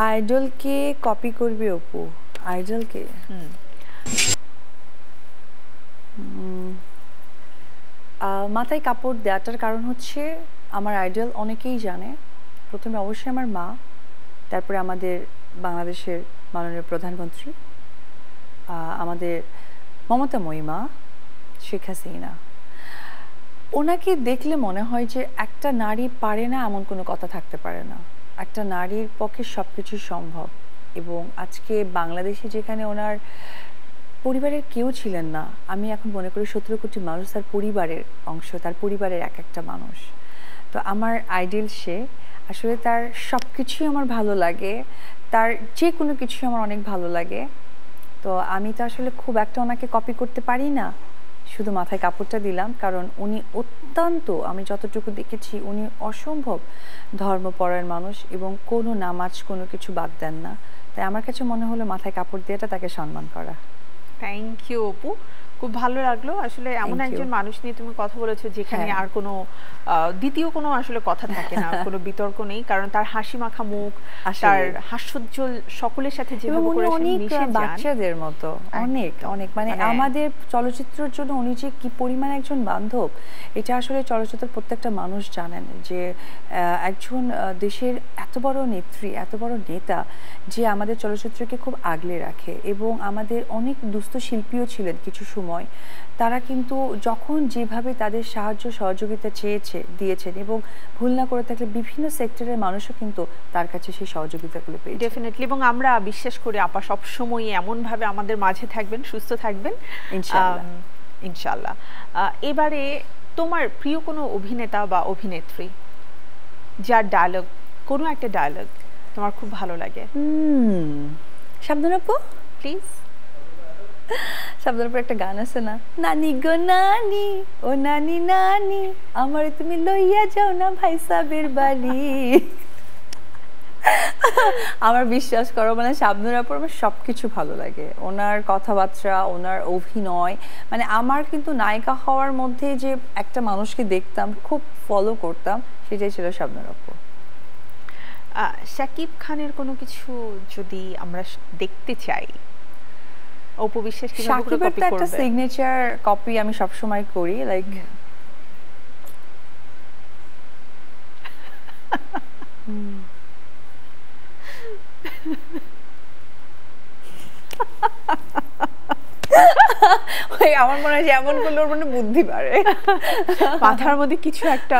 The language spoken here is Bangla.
আইডলকে কপি করবে অপু? আইডলকে মাথায় কাপড় দেওয়াটার কারণ হচ্ছে আমার আইডল অনেকেই জানে। প্রথমে অবশ্যই আমার মা, তারপরে আমাদের বাংলাদেশের মাননীয় প্রধানমন্ত্রী, আমাদের মমতাময়ী মা শেখ হাসিনা। ওনাকে দেখলে মনে হয় যে একটা নারী পারে না এমন কোনো কথা থাকতে পারে না। একটা নারীর পক্ষে সব কিছুই সম্ভব। এবং আজকে বাংলাদেশে যেখানে ওনার পরিবারের কেউ ছিলেন না, আমি এখন মনে করি 17 কোটি মানুষ তার পরিবারের অংশ, তার পরিবারের এক একটা মানুষ। তো আমার আইডল সে। আসলে তার সব কিছুই আমার ভালো লাগে, তার যে কোনো কিছুই আমার অনেক ভালো লাগে। তো আমি তো আসলে খুব একটা ওনাকে কপি করতে পারি না, শুধু মাথায় কাপড়টা দিলাম কারণ উনি অত্যন্ত, আমি যতটুকু দেখেছি উনি অসম্ভব ধর্মপরায়ণ মানুষ এবং কোনো নামাজ কোনো কিছু বাদ দেন না। তাই আমার কাছে মনে হলো মাথায় কাপড় দিয়েটা তাকে সম্মান করা। থ্যাংক ইউ অপু, খুব ভালো লাগলো। আসলে এমন একজন মানুষ নিয়ে তুমি কথা বলেছো যেখানে আর কোনো দ্বিতীয় কোনো আসলে কথা থাকে না, কোনো বিতর্ক নেই, কারণ তার হাসি মাখা মুখ, তার হাস্যোজ্জ্বল, সকলের সাথে যেভাবে করে মিশে যান, বাচ্চাদের মতো অনেক অনেক মানে আমাদের চলচ্চিত্রের জন্য উনি যে কি পরিমাণ একজন বান্ধব, এটা আসলে চলচ্চিত্রের প্রত্যেকটা মানুষ জানেন যে একজন দেশের এত বড় নেত্রী, এত বড় নেতা যে আমাদের চলচ্চিত্রকে খুব আগলে রাখে। এবং আমাদের অনেক দুস্থ শিল্পীও ছিলেন কিছু সময়, তারা কিন্তু যখন যেভাবে তাদের সাহায্য সহযোগিতা দিয়েছেন এবং ভুল না করে থাকলে বিভিন্ন সেক্টরের মানুষও কিন্তু তার কাছে সেই সহযোগিতাগুলো পেয়েছে। ডেফিনেটলি। এবং আমরা বিশ্বাস করি আপা সবসময় এমনভাবে আমাদের মাঝে থাকবেন, সুস্থ থাকবেন ইনশাআল্লাহ। ইনশাআল্লাহ। এবারে তোমার প্রিয় কোনো অভিনেতা বা অভিনেত্রী যার ডায়লগ, কোনো একটা ডায়লগ তোমার খুব ভালো লাগে? শাবনূর আপু প্লিজ। শাবনূর আপুর একটা গান আছে না, নানি গো নানি, ও নানি নানি, আমার তুমি লইয়া যাও না ভাই সাহেবের বাড়ি। আমার বিশ্বাস করো মানে শাবনূর আপুর আমার সবকিছু ভালো লাগে, ওনার কথাবার্তা, ওনার অভিনয়। মানে আমার কিন্তু নায়িকা হওয়ার মধ্যে যে একটা মানুষকে দেখতাম, খুব ফলো করতাম, সেটাই ছিল শাবনূর আপু। শাকিব খানের কোনো কিছু যদি আমরা দেখতে চাই, অপু বিশ্বাস কিভাবে করে কপি করবে? একটা সিগনেচার কপি আমি সব সময় করি, লাইক আমার মনে হয় যে এমন করলে ওর মানে বুদ্ধি বাড়ে, মাথার মধ্যে কিছু একটা